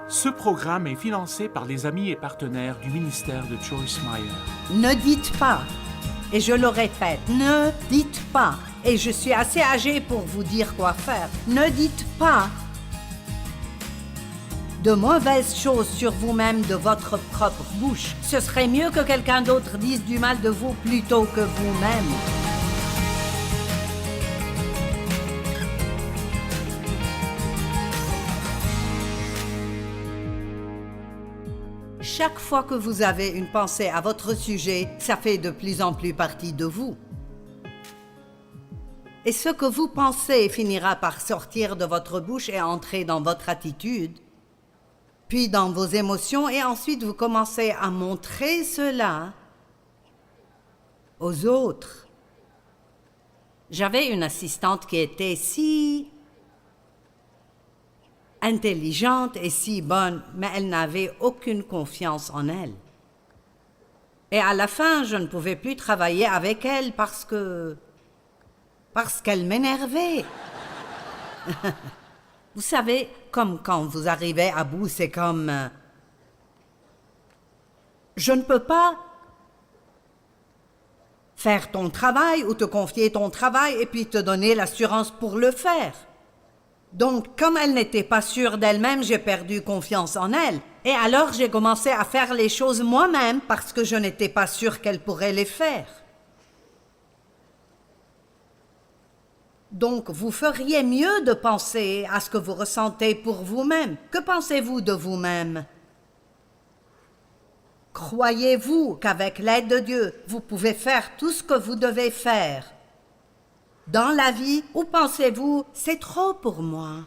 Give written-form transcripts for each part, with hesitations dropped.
Ce programme est financé par les amis et partenaires du ministère de Joyce Meyer. Ne dites pas, et je le répète, ne dites pas, et je suis assez âgée pour vous dire quoi faire, ne dites pas de mauvaises choses sur vous-même de votre propre bouche. Ce serait mieux que quelqu'un d'autre dise du mal de vous plutôt que vous-même. Chaque fois que vous avez une pensée à votre sujet, ça fait de plus en plus partie de vous. Et ce que vous pensez finira par sortir de votre bouche et entrer dans votre attitude, puis dans vos émotions, et ensuite vous commencez à montrer cela aux autres. J'avais une assistante qui était si intelligente et si bonne, mais elle n'avait aucune confiance en elle. Et à la fin, je ne pouvais plus travailler avec elle parce qu'elle m'énervait. Vous savez, comme quand vous arrivez à bout, c'est comme... je ne peux pas faire ton travail ou te confier ton travail et puis te donner l'assurance pour le faire. Donc, comme elle n'était pas sûre d'elle-même, j'ai perdu confiance en elle. Et alors, j'ai commencé à faire les choses moi-même parce que je n'étais pas sûre qu'elle pourrait les faire. Donc, vous feriez mieux de penser à ce que vous ressentez pour vous-même. Que pensez-vous de vous-même? Croyez-vous qu'avec l'aide de Dieu, vous pouvez faire tout ce que vous devez faire dans la vie, ou pensez-vous, c'est trop pour moi?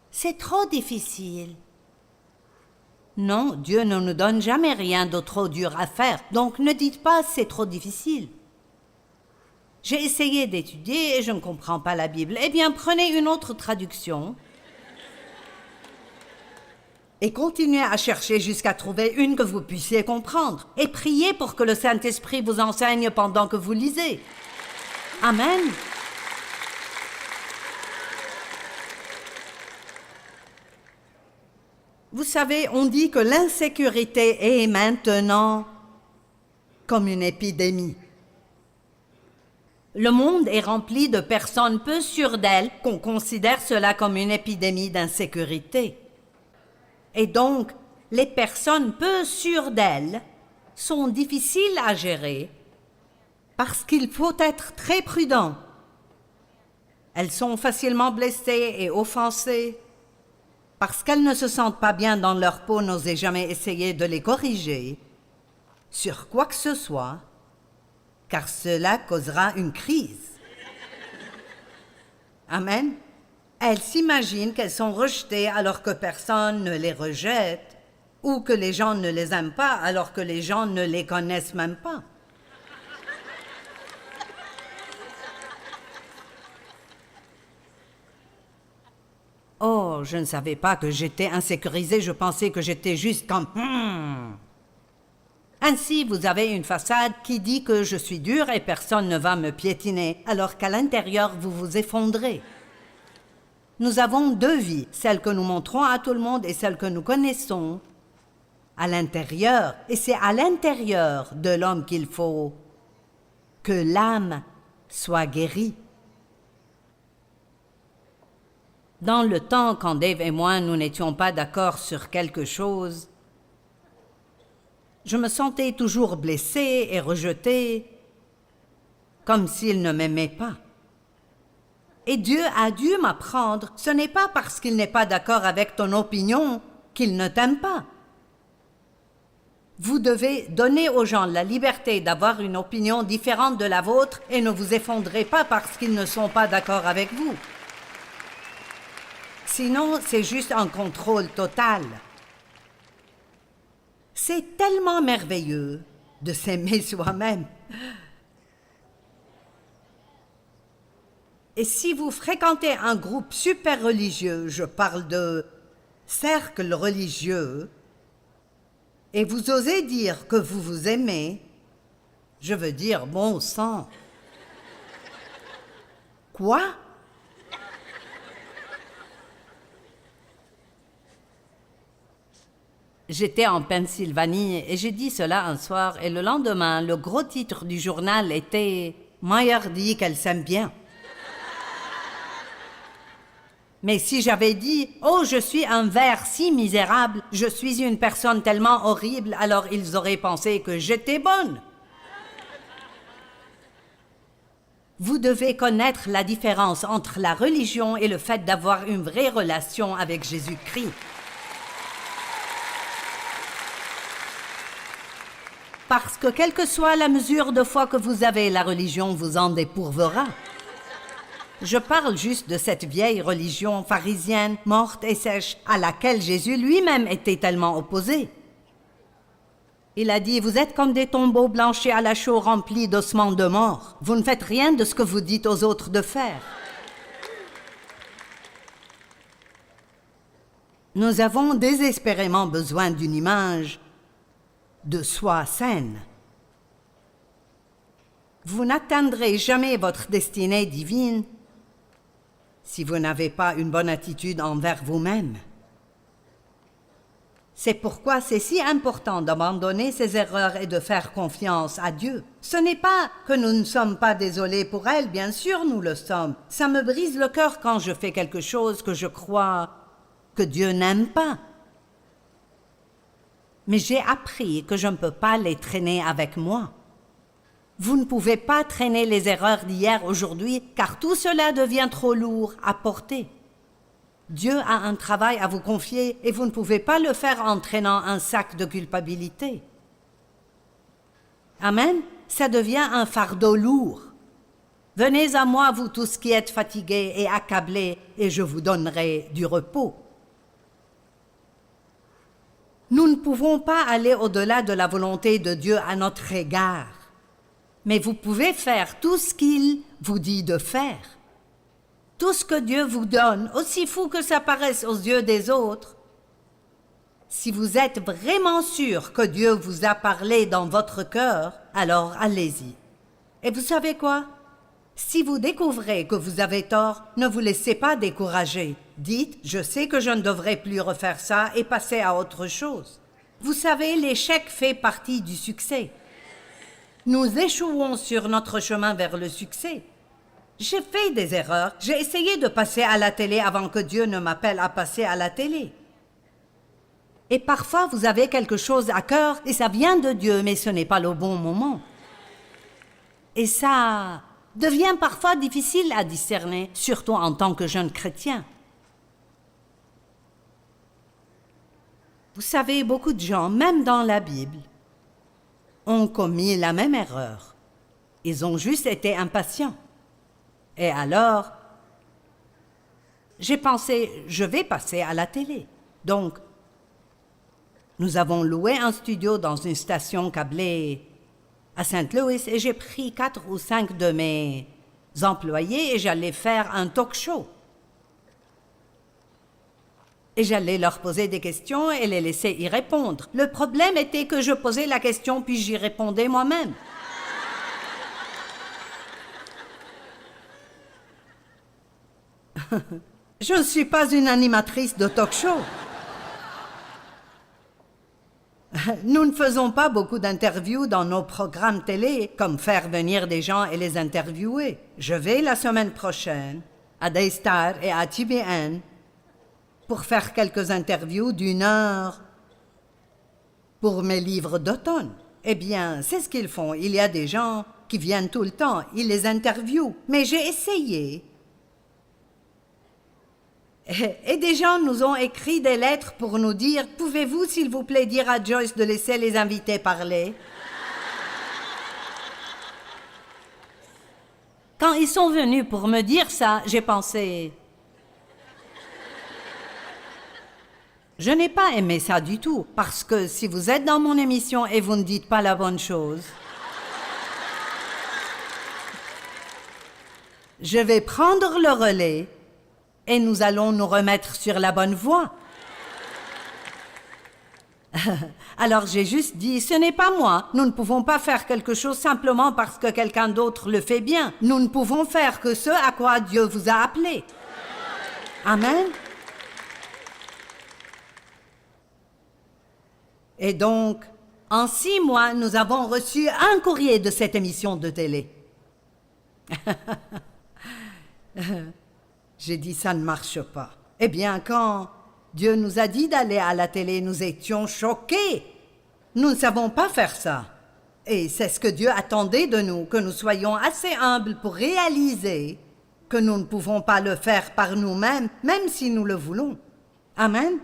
C'est trop difficile. Non, Dieu ne nous donne jamais rien de trop dur à faire, donc ne dites pas c'est trop difficile. J'ai essayé d'étudier et je ne comprends pas la Bible. Eh bien, prenez une autre traduction et continuez à chercher jusqu'à trouver une que vous puissiez comprendre. Et priez pour que le Saint-Esprit vous enseigne pendant que vous lisez. Amen. Vous savez, on dit que l'insécurité est maintenant comme une épidémie. Le monde est rempli de personnes peu sûres d'elles qu'on considère cela comme une épidémie d'insécurité. Et donc, les personnes peu sûres d'elles sont difficiles à gérer parce qu'il faut être très prudent. Elles sont facilement blessées et offensées. Parce qu'elles ne se sentent pas bien dans leur peau, n'osez jamais essayer de les corriger sur quoi que ce soit, car cela causera une crise. Amen. Elles s'imaginent qu'elles sont rejetées alors que personne ne les rejette, ou que les gens ne les aiment pas alors que les gens ne les connaissent même pas. Oh, je ne savais pas que j'étais insécurisée, je pensais que j'étais juste comme... Ainsi, vous avez une façade qui dit que je suis dure et personne ne va me piétiner, alors qu'à l'intérieur, vous vous effondrez. Nous avons deux vies, celle que nous montrons à tout le monde et celle que nous connaissons à l'intérieur. Et c'est à l'intérieur de l'homme qu'il faut que l'âme soit guérie. Dans le temps, quand Dave et moi, nous n'étions pas d'accord sur quelque chose, je me sentais toujours blessée et rejetée, comme s'il ne m'aimait pas. Et Dieu a dû m'apprendre, ce n'est pas parce qu'il n'est pas d'accord avec ton opinion qu'il ne t'aime pas. Vous devez donner aux gens la liberté d'avoir une opinion différente de la vôtre et ne vous effondrez pas parce qu'ils ne sont pas d'accord avec vous. Sinon, c'est juste un contrôle total. C'est tellement merveilleux de s'aimer soi-même. Et si vous fréquentez un groupe super religieux, je parle de cercle religieux, et vous osez dire que vous vous aimez, je veux dire, bon sang. Quoi? J'étais en Pennsylvanie et j'ai dit cela un soir et le lendemain, le gros titre du journal était « Meyer dit qu'elle s'aime bien ». Mais si j'avais dit « Oh, je suis un ver si misérable, je suis une personne tellement horrible », alors ils auraient pensé que j'étais bonne. Vous devez connaître la différence entre la religion et le fait d'avoir une vraie relation avec Jésus-Christ. Parce que quelle que soit la mesure de foi que vous avez, la religion vous en dépourvera. Je parle juste de cette vieille religion pharisienne, morte et sèche, à laquelle Jésus lui-même était tellement opposé. Il a dit, vous êtes comme des tombeaux blanchis à la chaux remplis d'ossements de mort. Vous ne faites rien de ce que vous dites aux autres de faire. Nous avons désespérément besoin d'une image de soi saine. Vous n'atteindrez jamais votre destinée divine si vous n'avez pas une bonne attitude envers vous-même. C'est pourquoi c'est si important d'abandonner ses erreurs et de faire confiance à Dieu. Ce n'est pas que nous ne sommes pas désolés pour elles, bien sûr nous le sommes. Ça me brise le cœur quand je fais quelque chose que je crois que Dieu n'aime pas. Mais j'ai appris que je ne peux pas les traîner avec moi. Vous ne pouvez pas traîner les erreurs d'hier aujourd'hui, car tout cela devient trop lourd à porter. Dieu a un travail à vous confier et vous ne pouvez pas le faire en traînant un sac de culpabilité. Amen, ça devient un fardeau lourd. Venez à moi, vous tous qui êtes fatigués et accablés, et je vous donnerai du repos. Nous ne pouvons pas aller au-delà de la volonté de Dieu à notre égard. Mais vous pouvez faire tout ce qu'il vous dit de faire. Tout ce que Dieu vous donne, aussi fou que ça paraisse aux yeux des autres. Si vous êtes vraiment sûr que Dieu vous a parlé dans votre cœur, alors allez-y. Et vous savez quoi? Si vous découvrez que vous avez tort, ne vous laissez pas décourager. Dites, je sais que je ne devrais plus refaire ça et passer à autre chose. Vous savez, l'échec fait partie du succès. Nous échouons sur notre chemin vers le succès. J'ai fait des erreurs. J'ai essayé de passer à la télé avant que Dieu ne m'appelle à passer à la télé. Et parfois, vous avez quelque chose à cœur et ça vient de Dieu, mais ce n'est pas le bon moment. Et ça devient parfois difficile à discerner, surtout en tant que jeune chrétien. Vous savez, beaucoup de gens, même dans la Bible, ont commis la même erreur. Ils ont juste été impatients. Et alors, j'ai pensé, je vais passer à la télé. Donc, nous avons loué un studio dans une station câblée à Saint-Louis et j'ai pris 4 ou 5 de mes employés et j'allais faire un talk show. Et j'allais leur poser des questions et les laisser y répondre. Le problème était que je posais la question puis j'y répondais moi-même. Je ne suis pas une animatrice de talk show. Nous ne faisons pas beaucoup d'interviews dans nos programmes télé, comme faire venir des gens et les interviewer. Je vais la semaine prochaine à Daystar et à TBN pour faire quelques interviews d'1 heure pour mes livres d'automne. Eh bien, c'est ce qu'ils font. Il y a des gens qui viennent tout le temps, ils les interviewent. Mais j'ai essayé. Et des gens nous ont écrit des lettres pour nous dire « Pouvez-vous, s'il vous plaît, dire à Joyce de laisser les invités parler ?» Quand ils sont venus pour me dire ça, j'ai pensé « Je n'ai pas aimé ça du tout, parce que si vous êtes dans mon émission et vous ne dites pas la bonne chose, je vais prendre le relais et nous allons nous remettre sur la bonne voie. » Alors j'ai juste dit, ce n'est pas moi. Nous ne pouvons pas faire quelque chose simplement parce que quelqu'un d'autre le fait bien. Nous ne pouvons faire que ce à quoi Dieu vous a appelé. Amen. Et donc, en 6 mois, nous avons reçu un courrier de cette émission de télé. J'ai dit, ça ne marche pas. Eh bien, quand Dieu nous a dit d'aller à la télé, nous étions choqués. Nous ne savons pas faire ça. Et c'est ce que Dieu attendait de nous, que nous soyons assez humbles pour réaliser que nous ne pouvons pas le faire par nous-mêmes, même si nous le voulons. Amen.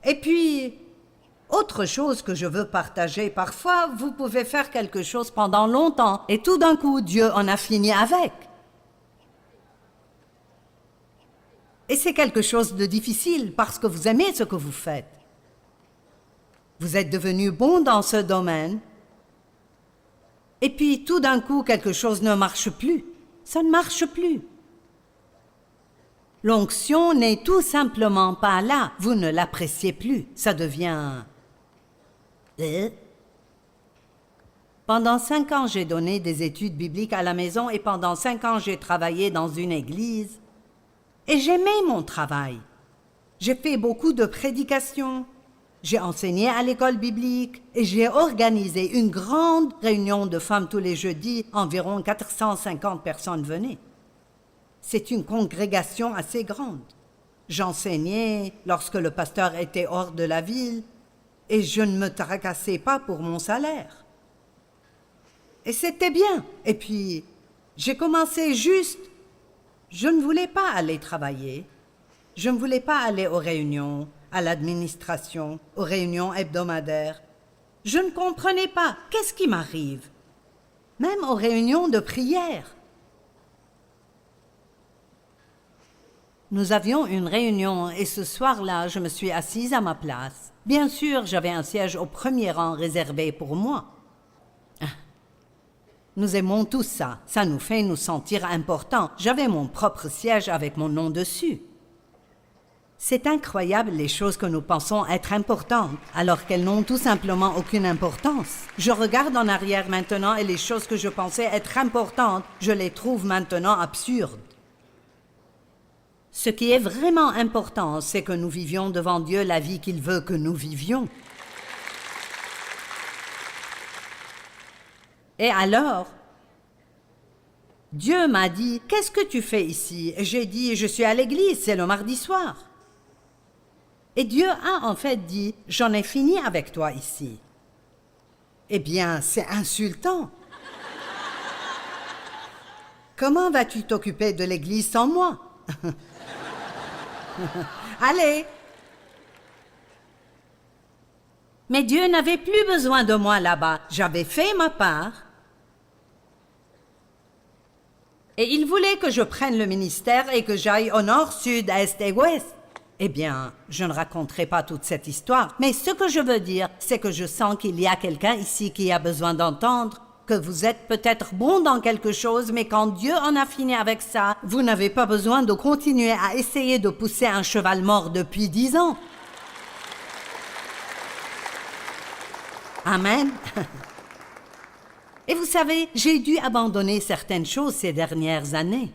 Et puis, autre chose que je veux partager, parfois vous pouvez faire quelque chose pendant longtemps et tout d'un coup Dieu en a fini avec. Et c'est quelque chose de difficile parce que vous aimez ce que vous faites. Vous êtes devenu bon dans ce domaine et puis tout d'un coup quelque chose ne marche plus. Ça ne marche plus. L'onction n'est tout simplement pas là. Vous ne l'appréciez plus. Ça devient... Pendant 5 ans, j'ai donné des études bibliques à la maison et pendant 5 ans, j'ai travaillé dans une église. Et j'aimais mon travail. J'ai fait beaucoup de prédications. J'ai enseigné à l'école biblique et j'ai organisé une grande réunion de femmes tous les jeudis. Environ 450 personnes venaient. C'est une congrégation assez grande. J'enseignais lorsque le pasteur était hors de la ville et je ne me tracassais pas pour mon salaire. Et c'était bien. Et puis, j'ai commencé juste... Je ne voulais pas aller travailler. Je ne voulais pas aller aux réunions, à l'administration, aux réunions hebdomadaires. Je ne comprenais pas. Qu'est-ce qui m'arrive? Même aux réunions de prière. Nous avions une réunion et ce soir-là, je me suis assise à ma place. Bien sûr, j'avais un siège au premier rang réservé pour moi. Nous aimons tout ça. Ça nous fait nous sentir importants. J'avais mon propre siège avec mon nom dessus. C'est incroyable les choses que nous pensons être importantes, alors qu'elles n'ont tout simplement aucune importance. Je regarde en arrière maintenant et les choses que je pensais être importantes, je les trouve maintenant absurdes. Ce qui est vraiment important, c'est que nous vivions devant Dieu la vie qu'il veut que nous vivions. Et alors, Dieu m'a dit, « Qu'est-ce que tu fais ici ?» Et j'ai dit, « Je suis à l'église, c'est le mardi soir. » Et Dieu a en fait dit, « J'en ai fini avec toi ici. » Eh bien, c'est insultant. Comment vas-tu t'occuper de l'église sans moi? Allez! Mais Dieu n'avait plus besoin de moi là-bas. J'avais fait ma part. Et il voulait que je prenne le ministère et que j'aille au nord, sud, est et ouest. Eh bien, je ne raconterai pas toute cette histoire, mais ce que je veux dire, c'est que je sens qu'il y a quelqu'un ici qui a besoin d'entendre que vous êtes peut-être bon dans quelque chose, mais quand Dieu en a fini avec ça, vous n'avez pas besoin de continuer à essayer de pousser un cheval mort depuis 10 ans. Amen. Et vous savez, j'ai dû abandonner certaines choses ces dernières années.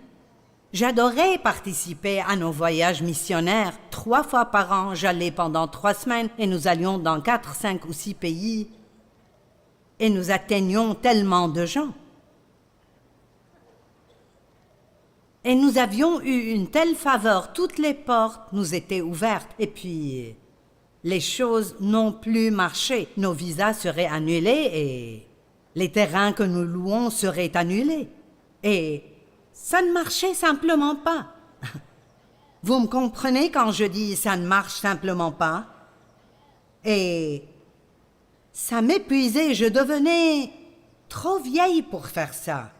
J'adorais participer à nos voyages missionnaires. 3 fois par an, j'allais pendant 3 semaines et nous allions dans 4, 5 ou 6 pays. Et nous atteignions tellement de gens. Et nous avions eu une telle faveur, toutes les portes nous étaient ouvertes. Et puis, les choses n'ont plus marché. Nos visas seraient annulés et les terrains que nous louons seraient annulés. Et ça ne marchait simplement pas. Vous me comprenez quand je dis « ça ne marche simplement pas » ? Et ça m'épuisait, je devenais trop vieille pour faire ça.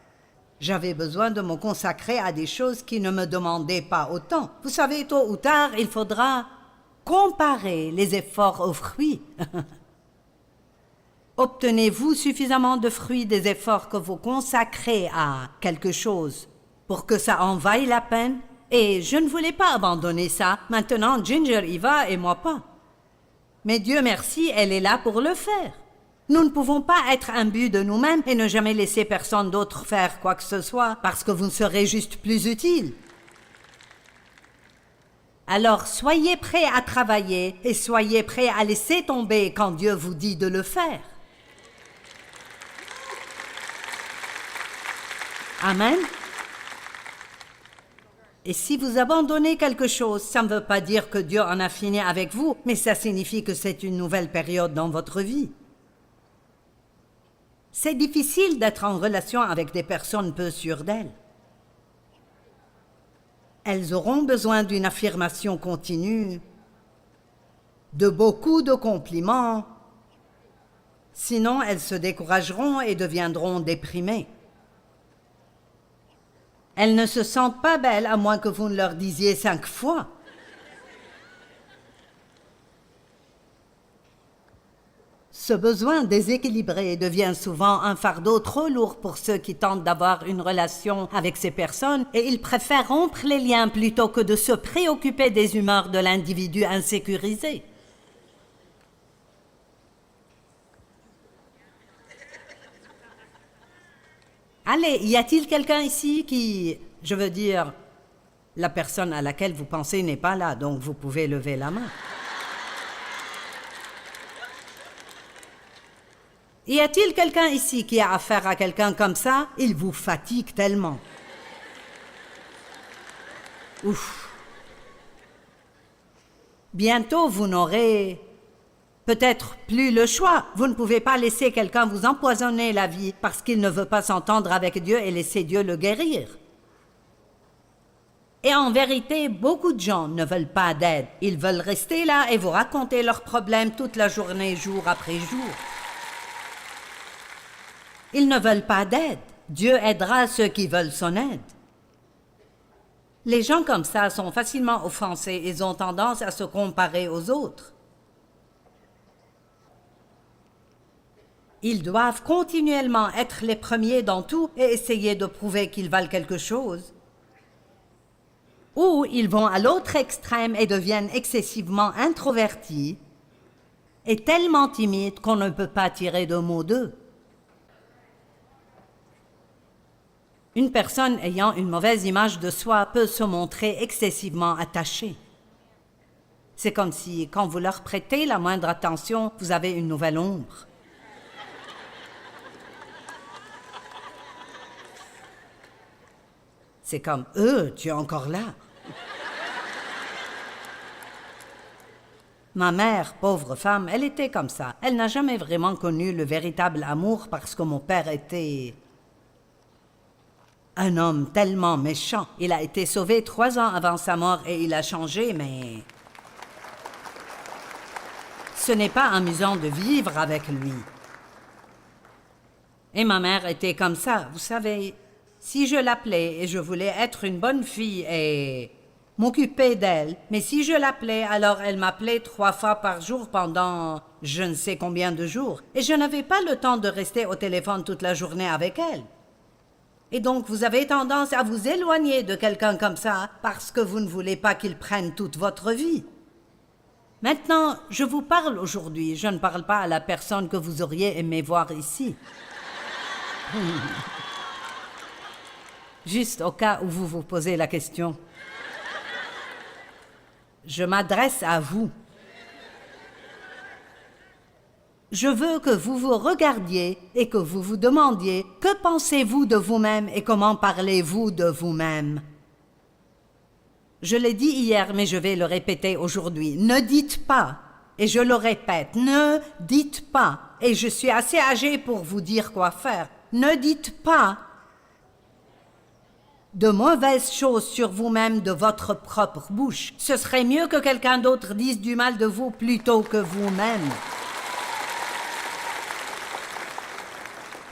J'avais besoin de me consacrer à des choses qui ne me demandaient pas autant. Vous savez, tôt ou tard, il faudra comparer les efforts aux fruits. Obtenez-vous suffisamment de fruits des efforts que vous consacrez à quelque chose pour que ça en vaille la peine? Et je ne voulais pas abandonner ça. Maintenant, Ginger y va et moi pas. Mais Dieu merci, elle est là pour le faire. Nous ne pouvons pas être imbus de nous-mêmes et ne jamais laisser personne d'autre faire quoi que ce soit parce que vous ne serez juste plus utile. Alors soyez prêts à travailler et soyez prêts à laisser tomber quand Dieu vous dit de le faire. Amen. Et si vous abandonnez quelque chose, ça ne veut pas dire que Dieu en a fini avec vous, mais ça signifie que c'est une nouvelle période dans votre vie. C'est difficile d'être en relation avec des personnes peu sûres d'elles. Elles auront besoin d'une affirmation continue, de beaucoup de compliments, sinon elles se décourageront et deviendront déprimées. Elles ne se sentent pas belles à moins que vous ne leur disiez 5 fois. Ce besoin déséquilibré devient souvent un fardeau trop lourd pour ceux qui tentent d'avoir une relation avec ces personnes et ils préfèrent rompre les liens plutôt que de se préoccuper des humeurs de l'individu insécurisé. Allez, y a-t-il quelqu'un ici qui... Je veux dire, la personne à laquelle vous pensez n'est pas là, donc vous pouvez lever la main. Y a-t-il quelqu'un ici qui a affaire à quelqu'un comme ça? Il vous fatigue tellement. Ouf. Bientôt, vous n'aurez peut-être plus le choix. Vous ne pouvez pas laisser quelqu'un vous empoisonner la vie parce qu'il ne veut pas s'entendre avec Dieu et laisser Dieu le guérir. Et en vérité, beaucoup de gens ne veulent pas d'aide. Ils veulent rester là et vous raconter leurs problèmes toute la journée, jour après jour. Ils ne veulent pas d'aide. Dieu aidera ceux qui veulent son aide. Les gens comme ça sont facilement offensés et ont tendance à se comparer aux autres. Ils doivent continuellement être les premiers dans tout et essayer de prouver qu'ils valent quelque chose. Ou ils vont à l'autre extrême et deviennent excessivement introvertis et tellement timides qu'on ne peut pas tirer de mots d'eux. Une personne ayant une mauvaise image de soi peut se montrer excessivement attachée. C'est comme si, quand vous leur prêtez la moindre attention, vous avez une nouvelle ombre. C'est comme « tu es encore là ». Ma mère, pauvre femme, elle était comme ça. Elle n'a jamais vraiment connu le véritable amour parce que mon père était un homme tellement méchant. Il a été sauvé 3 ans avant sa mort et il a changé, mais ce n'est pas amusant de vivre avec lui. Et ma mère était comme ça, vous savez. Si je l'appelais et je voulais être une bonne fille et m'occuper d'elle, mais si je l'appelais, alors elle m'appelait 3 fois par jour pendant je ne sais combien de jours. Et je n'avais pas le temps de rester au téléphone toute la journée avec elle. Et donc vous avez tendance à vous éloigner de quelqu'un comme ça parce que vous ne voulez pas qu'il prenne toute votre vie. Maintenant, je vous parle aujourd'hui, je ne parle pas à la personne que vous auriez aimé voir ici. Juste au cas où vous vous posez la question. Je m'adresse à vous. Je veux que vous vous regardiez et que vous vous demandiez « Que pensez-vous de vous-même et comment parlez-vous de vous-même » Je l'ai dit hier, mais je vais le répéter aujourd'hui. Ne dites pas, et je le répète, ne dites pas, et je suis assez âgée pour vous dire quoi faire. Ne dites pas de mauvaises choses sur vous-même de votre propre bouche. Ce serait mieux que quelqu'un d'autre dise du mal de vous plutôt que vous-même.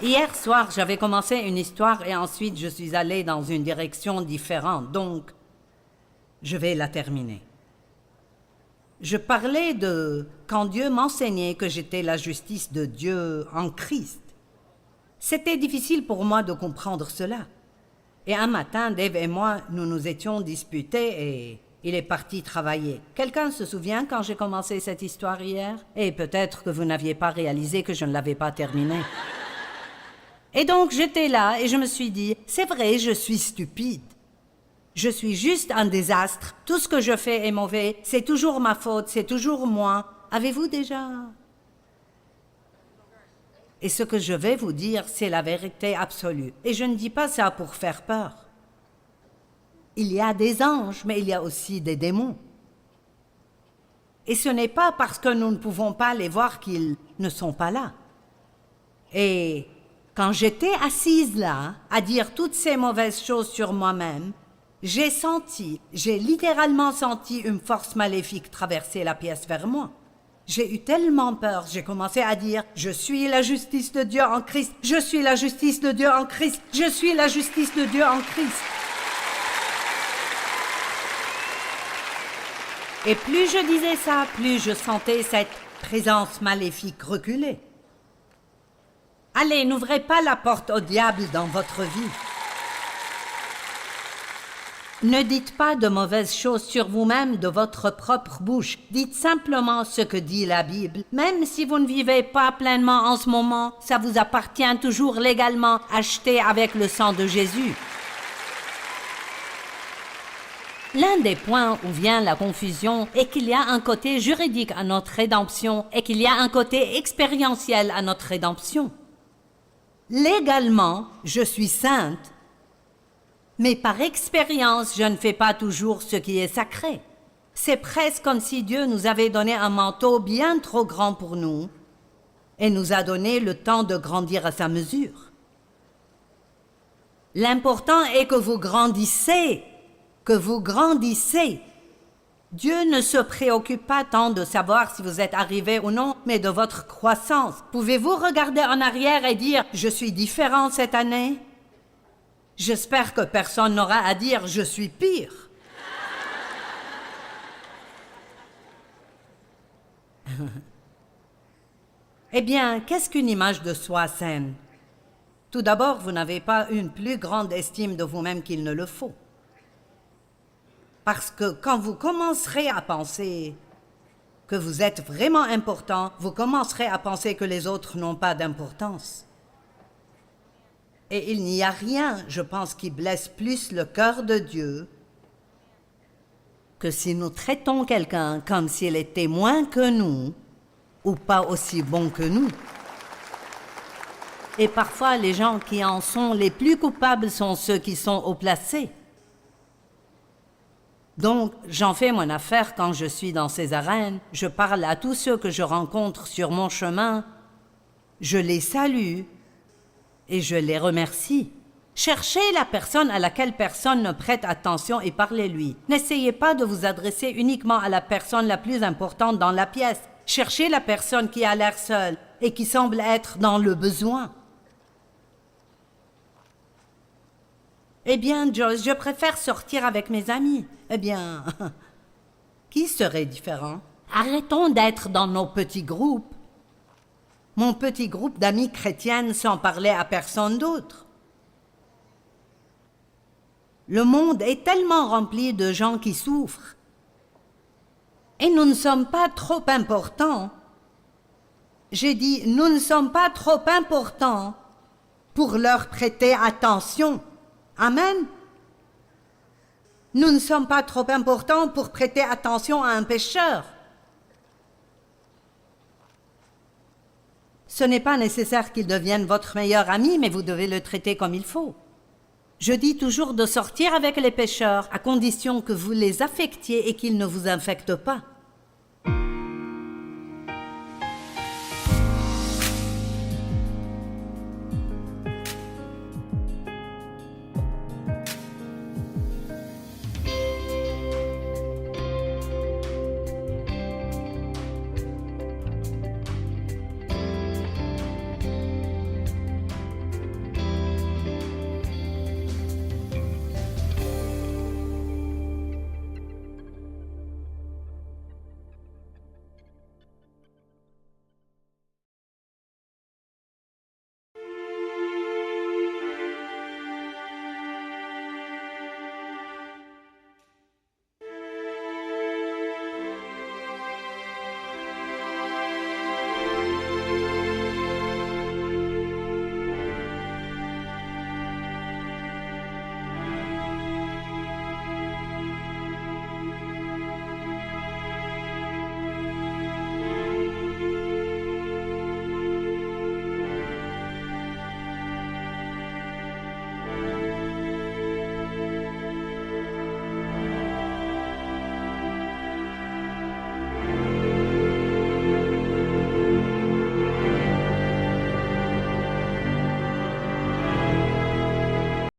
Hier soir, j'avais commencé une histoire et ensuite je suis allée dans une direction différente, donc je vais la terminer. Je parlais de quand Dieu m'enseignait que j'étais la justice de Dieu en Christ. C'était difficile pour moi de comprendre cela. Et un matin, Dave et moi, nous nous étions disputés et il est parti travailler. Quelqu'un se souvient quand j'ai commencé cette histoire hier? Et peut-être que vous n'aviez pas réalisé que je ne l'avais pas terminée. Et donc j'étais là et je me suis dit, c'est vrai, je suis stupide. Je suis juste un désastre. Tout ce que je fais est mauvais. C'est toujours ma faute. C'est toujours moi. Avez-vous déjà... Et ce que je vais vous dire, c'est la vérité absolue. Et je ne dis pas ça pour faire peur. Il y a des anges, mais il y a aussi des démons. Et ce n'est pas parce que nous ne pouvons pas les voir qu'ils ne sont pas là. Et quand j'étais assise là, à dire toutes ces mauvaises choses sur moi-même, j'ai littéralement senti une force maléfique traverser la pièce vers moi. J'ai eu tellement peur, j'ai commencé à dire « Je suis la justice de Dieu en Christ, je suis la justice de Dieu en Christ, je suis la justice de Dieu en Christ. » Et plus je disais ça, plus je sentais cette présence maléfique reculer. Allez, n'ouvrez pas la porte au diable dans votre vie. Ne dites pas de mauvaises choses sur vous-même de votre propre bouche. Dites simplement ce que dit la Bible. Même si vous ne vivez pas pleinement en ce moment, ça vous appartient toujours légalement, acheté avec le sang de Jésus. L'un des points où vient la confusion est qu'il y a un côté juridique à notre rédemption et qu'il y a un côté expérientiel à notre rédemption. Légalement, je suis sainte, mais par expérience, je ne fais pas toujours ce qui est sacré. C'est presque comme si Dieu nous avait donné un manteau bien trop grand pour nous et nous a donné le temps de grandir à sa mesure. L'important est que vous grandissez, Dieu ne se préoccupe pas tant de savoir si vous êtes arrivé ou non, mais de votre croissance. Pouvez-vous regarder en arrière et dire « Je suis différent cette année » ? J'espère que personne n'aura à dire « Je suis pire ». Eh bien, qu'est-ce qu'une image de soi saine? Tout d'abord, vous n'avez pas une plus grande estime de vous-même qu'il ne le faut. Parce que quand vous commencerez à penser que vous êtes vraiment important, vous commencerez à penser que les autres n'ont pas d'importance. Et il n'y a rien, je pense, qui blesse plus le cœur de Dieu que si nous traitons quelqu'un comme s'il était moins que nous ou pas aussi bon que nous. Et parfois, les gens qui en sont les plus coupables sont ceux qui sont haut placés. Donc, j'en fais mon affaire quand je suis dans ces arènes. Je parle à tous ceux que je rencontre sur mon chemin. Je les salue et je les remercie. Cherchez la personne à laquelle personne ne prête attention et parlez-lui. N'essayez pas de vous adresser uniquement à la personne la plus importante dans la pièce. Cherchez la personne qui a l'air seule et qui semble être dans le besoin. Eh bien, Joyce, je préfère sortir avec mes amis. Eh bien, qui serait différent? Arrêtons d'être dans nos petits groupes. Mon petit groupe d'amis chrétiennes sans parler à personne d'autre. Le monde est tellement rempli de gens qui souffrent. Et nous ne sommes pas trop importants. J'ai dit, nous ne sommes pas trop importants pour leur prêter attention. Amen. Nous ne sommes pas trop importants pour prêter attention à un pécheur. Ce n'est pas nécessaire qu'il devienne votre meilleur ami, mais vous devez le traiter comme il faut. Je dis toujours de sortir avec les pécheurs, à condition que vous les affectiez et qu'ils ne vous infectent pas.